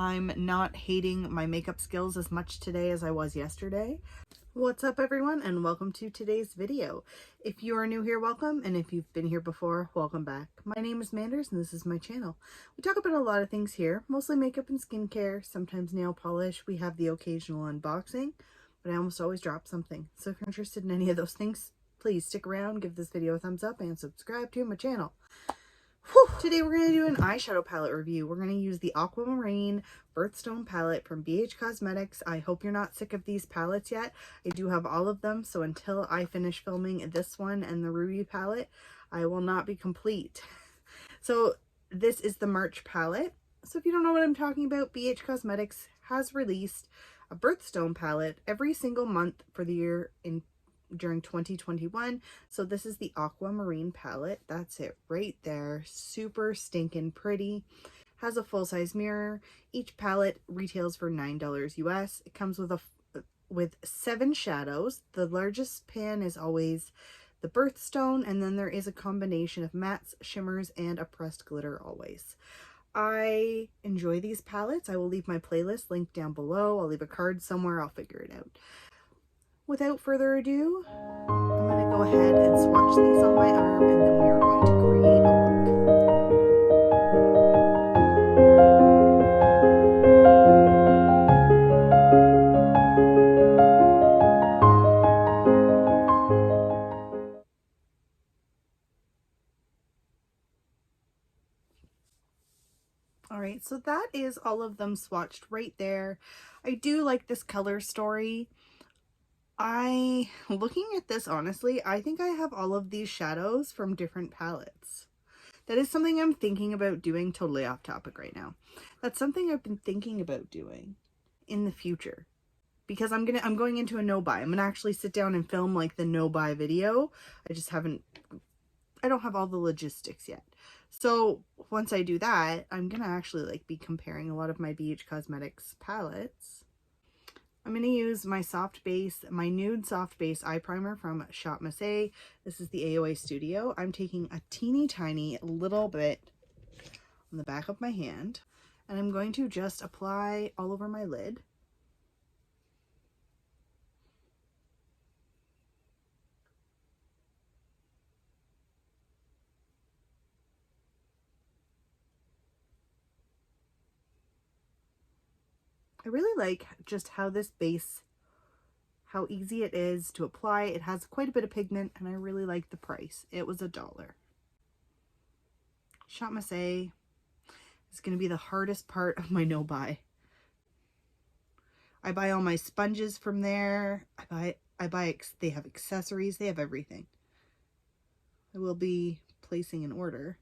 I'm not hating my makeup skills as much today as I was yesterday. What's up everyone, and welcome to today's video. If you are new here, welcome, and if you've been here before, welcome back. My name is Manders and this is my channel. We talk about a lot of things here, mostly makeup and skincare, sometimes nail polish. We have the occasional unboxing, but I almost always drop something. So if you're interested in any of those things, please stick around, give this video a thumbs up, and subscribe to my channel. Today we're going to do an eyeshadow palette review. We're going to use the Aquamarine Birthstone palette from BH Cosmetics. I hope you're not sick of these palettes yet. I do have all of them, so until I finish filming this one and the Ruby palette, I will not be complete. So this is the March palette. So if you don't know what I'm talking about, BH Cosmetics has released a Birthstone palette every single month for the year during 2021. So this is the Aquamarine palette. That's it right there. Super stinking pretty. Has a full-size mirror. Each palette retails for $9 US. It comes with 7 shadows. The largest pan is always the Birthstone, and then there is a combination of mattes, shimmers, and a pressed glitter always. I enjoy these palettes. I will leave my playlist linked down below. I'll leave a card somewhere. I'll figure it out. Without further ado, I'm going to go ahead and swatch these on my arm, and then we are going to create a look. Alright, so that is all of them swatched right there. I do like this color story. Looking at this, honestly, I think I have all of these shadows from different palettes. That is something I'm thinking about doing, totally off topic right now. That's something I've been thinking about doing in the future. Because I'm going into a no-buy. I'm going to actually sit down and film like the no-buy video. I don't have all the logistics yet. So once I do that, I'm going to actually like be comparing a lot of my BH Cosmetics palettes. I'm going to use my my nude soft base eye primer from Shop Mascara. This is the AOA Studio. I'm taking a teeny tiny little bit on the back of my hand, and I'm going to just apply all over my lid. I really like just how this base, how easy it is to apply. It has quite a bit of pigment, and I really like the price. It was $1. Shop Mascara is going to be the hardest part of my no-buy. I buy all my sponges from there. They have accessories. They have everything. I will be placing an order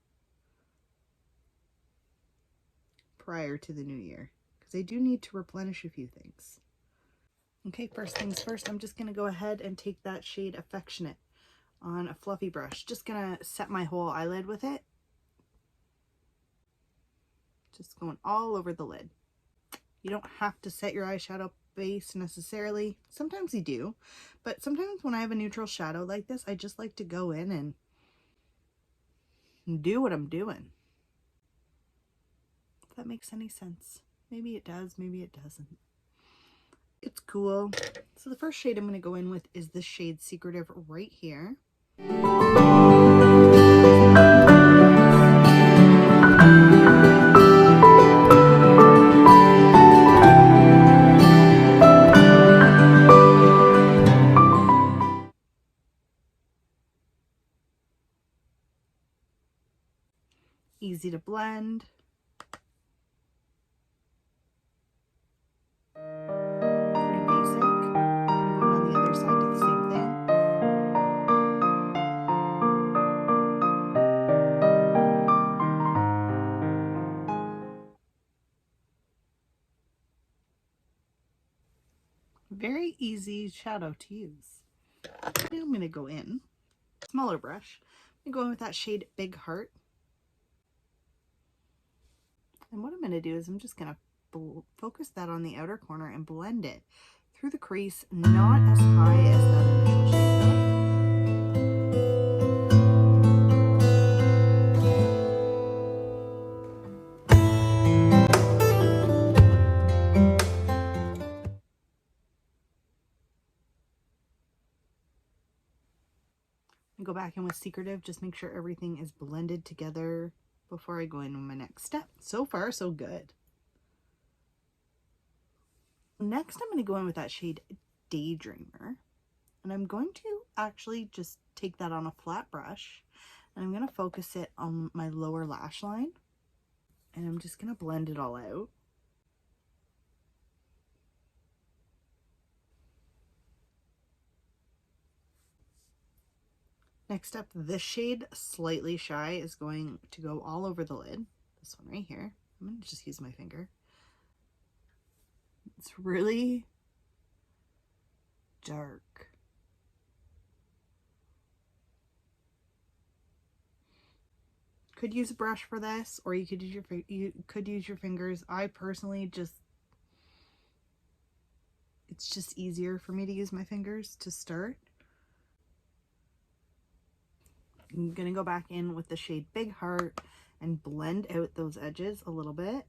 prior to the new year, because I do need to replenish a few things. Okay, first things first, I'm just going to go ahead and take that shade Affectionate on a fluffy brush. Just going to set my whole eyelid with it. Just going all over the lid. You don't have to set your eyeshadow base necessarily. Sometimes you do, but sometimes when I have a neutral shadow like this, I just like to go in and do what I'm doing. If that makes any sense. Maybe it does, maybe it doesn't. It's cool. So the first shade I'm going to go in with is this shade Secretive right here. Easy to blend. Very easy shadow to use. Now I'm going to go in, smaller brush, I'm going to go in with that shade Big Heart. And what I'm going to do is I'm just going to focus that on the outer corner and blend it through the crease, not as high as that initial shade though. go back in with Secretive, just make sure everything is blended together before I go in with my next step. So far, so good. Next, I'm going to go in with that shade Daydreamer. And I'm going to actually just take that on a flat brush. And I'm going to focus it on my lower lash line. And I'm just going to blend it all out. Next up, this shade Slightly Shy is going to go all over the lid. This one right here. I'm going to just use my finger. It's really dark. Could use a brush for this, or you could use your fingers. I personally it's just easier for me to use my fingers to start. I'm gonna go back in with the shade Big Heart and blend out those edges a little bit.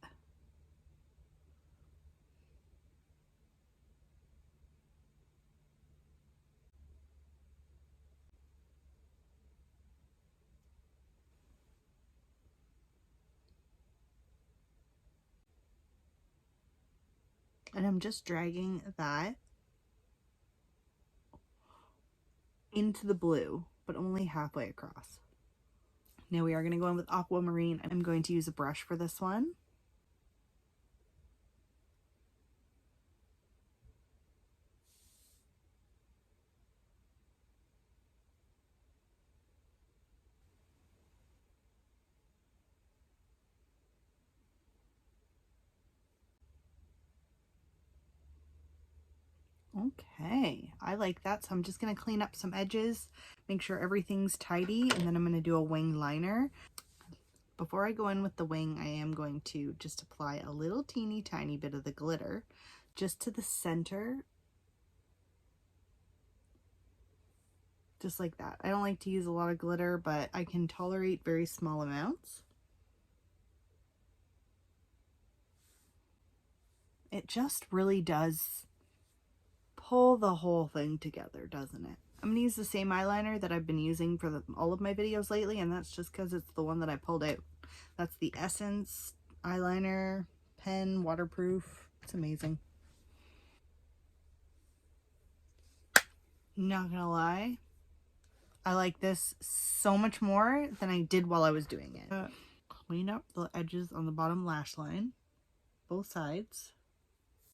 And I'm just dragging that into the blue, but only halfway across. Now we are going to go in with Aquamarine. I'm going to use a brush for this one. Okay, I like that. So I'm just going to clean up some edges, make sure everything's tidy, and then I'm going to do a wing liner. Before I go in with the wing, I am going to just apply a little teeny tiny bit of the glitter just to the center. Just like that. I don't like to use a lot of glitter, but I can tolerate very small amounts. It just really does pull the whole thing together, doesn't it? I'm going to use the same eyeliner that I've been using for all of my videos lately, and that's just because it's the one that I pulled out. That's the Essence Eyeliner Pen, waterproof. It's amazing. Not gonna lie, I like this so much more than I did while I was doing it. Clean up the edges on the bottom lash line, both sides.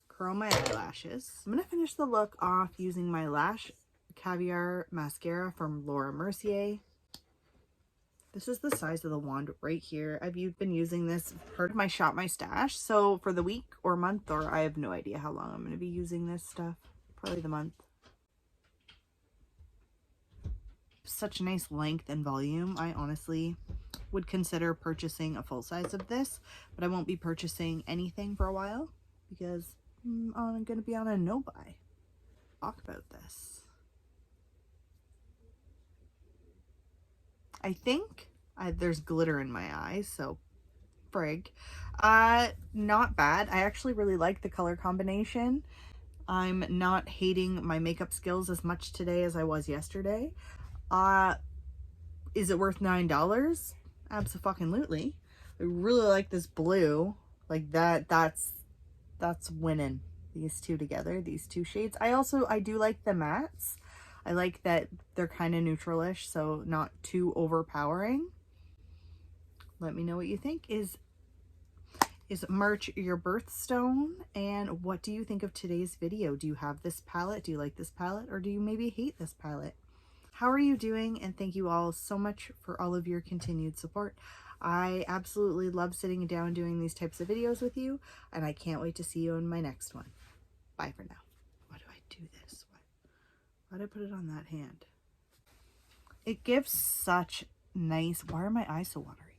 Curl my eyelashes. I'm gonna finish the look off using my Lash Caviar mascara from Laura Mercier. This is the size of the wand right here. I've been using this part of my Shop My Stash, so for the week or month, or I have no idea how long I'm going to be using this stuff. Probably the month. Such a nice length and volume. I honestly would consider purchasing a full size of this, but I won't be purchasing anything for a while because I'm going to be on a no-buy. Talk about this. I think there's glitter in my eyes, so frig. Not bad. I actually really like the color combination. I'm not hating my makeup skills as much today as I was yesterday. Is it worth $9? Abso-fucking-lutely. I really like this blue. Like that's winning. These two together, these two shades. I do like the mattes. I like that they're kind of neutral-ish, so not too overpowering. Let me know what you think. Is March your birthstone? And what do you think of today's video? Do you have this palette? Do you like this palette? Or do you maybe hate this palette? How are you doing? And thank you all so much for all of your continued support. I absolutely love sitting down doing these types of videos with you, and I can't wait to see you in my next one. Bye for now. Why do I do this? Why did I put it on that hand? It gives such nice... Why are my eyes so watery?